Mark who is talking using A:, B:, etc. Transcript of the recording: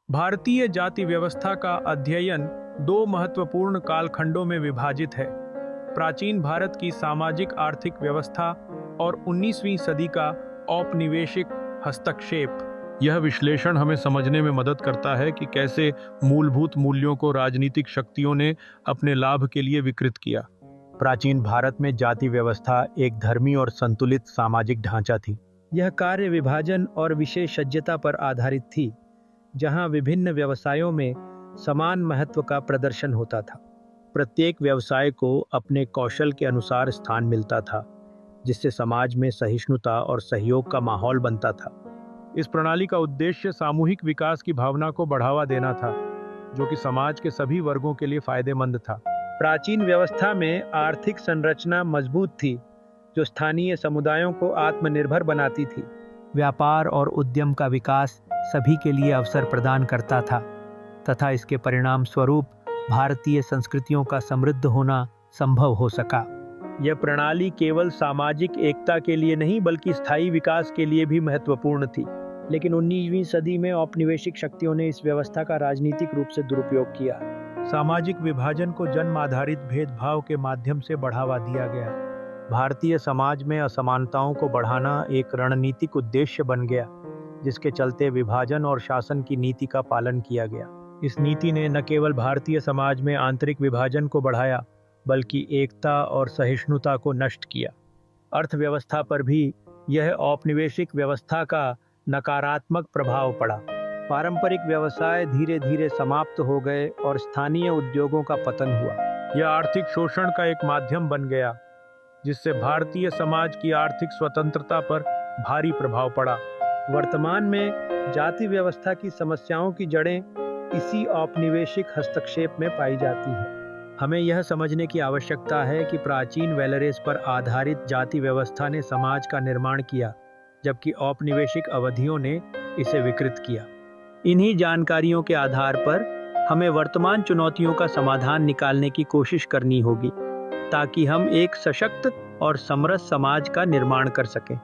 A: भारतीय जाति व्यवस्था का अध्ययन दो महत्वपूर्ण कालखंडों में विभाजित है। प्राचीन भारत की सामाजिक आर्थिक व्यवस्था और 19वीं सदी का औपनिवेशिक हस्तक्षेप। यह विश्लेषण हमें समझने में मदद करता है कि कैसे मूलभूत मूल्यों को राजनीतिक शक्तियों ने अपने लाभ के लिए विकृत किया।
B: प्राचीन भारत में जाति व्यवस्था एक धर्मी और संतुलित सामाजिक ढांचा थी। यह कार्य विभाजन और विशेषज्ञता पर आधारित थी, जहां विभिन्न व्यवसायों में समान महत्व का प्रदर्शन होता था। प्रत्येक व्यवसाय को अपने कौशल के अनुसार स्थान मिलता था, जिससे समाज में सहिष्णुता और सहयोग का माहौल बनता था।
A: इस प्रणाली का उद्देश्य सामूहिक विकास की भावना को बढ़ावा देना था, जो कि समाज के सभी वर्गों के लिए फायदेमंद था।
B: प्राचीन व्यवस्था में आर्थिक संरचना मजबूत थी, जो स्थानीय समुदायों को आत्मनिर्भर बनाती थी। व्यापार और उद्यम का विकास सभी के लिए अवसर प्रदान करता था तथा इसके परिणाम स्वरूप भारतीय संस्कृतियों का समृद्ध होना संभव हो सका। यह प्रणाली केवल सामाजिक एकता के लिए नहीं बल्कि स्थायी विकास के लिए भी महत्वपूर्ण थी। लेकिन 19वीं सदी में औपनिवेशिक शक्तियों ने इस व्यवस्था का राजनीतिक रूप से दुरुपयोग किया।
A: सामाजिक विभाजन को जन्म आधारित भेदभाव के माध्यम से बढ़ावा दिया गया।
B: भारतीय समाज में असमानताओं को बढ़ाना एक रणनीतिक उद्देश्य बन गया, जिसके चलते विभाजन और शासन की नीति का पालन किया गया।
A: इस नीति ने न केवल भारतीय समाज में आंतरिक विभाजन को बढ़ाया, बल्कि एकता और सहिष्णुता को नष्ट किया।
B: अर्थव्यवस्था पर भी यह औपनिवेशिक व्यवस्था का नकारात्मक प्रभाव पड़ा। पारंपरिक व्यवसाय धीरे धीरे समाप्त हो गए और स्थानीय उद्योगों का पतन हुआ।
A: यह आर्थिक शोषण का एक माध्यम बन गया, जिससे भारतीय समाज की आर्थिक स्वतंत्रता पर भारी प्रभाव पड़ा।
B: वर्तमान में जाति व्यवस्था की समस्याओं की जड़ें इसी औपनिवेशिक हस्तक्षेप में पाई जाती हैं। हमें यह समझने की आवश्यकता है कि प्राचीन वेलरेस पर आधारित जाति व्यवस्था ने समाज का निर्माण किया, जबकि औपनिवेशिक अवधियों ने इसे विकृत किया। इन्हीं जानकारियों के आधार पर हमें वर्तमान चुनौतियों का समाधान निकालने की कोशिश करनी होगी, ताकि हम एक सशक्त और समरस समाज का निर्माण कर सकें।